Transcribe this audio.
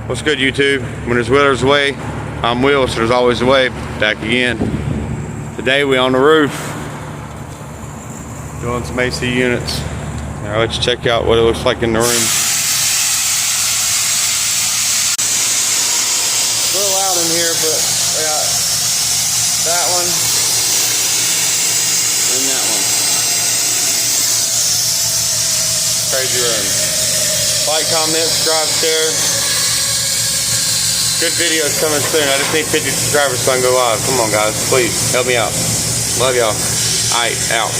What's good, YouTube? When there's will, there's a way. I'm Will, so there's always a way. Back again. Today we on the roof doing some AC units. Now let's check out what it looks like in the room. It's a little loud in here, but we got that one and that one. Crazy room. Like, comment, subscribe, share. Good videos coming soon. I just need 50 subscribers so I can go live. Come on, guys. Please, help me out. Love y'all. Alright, out.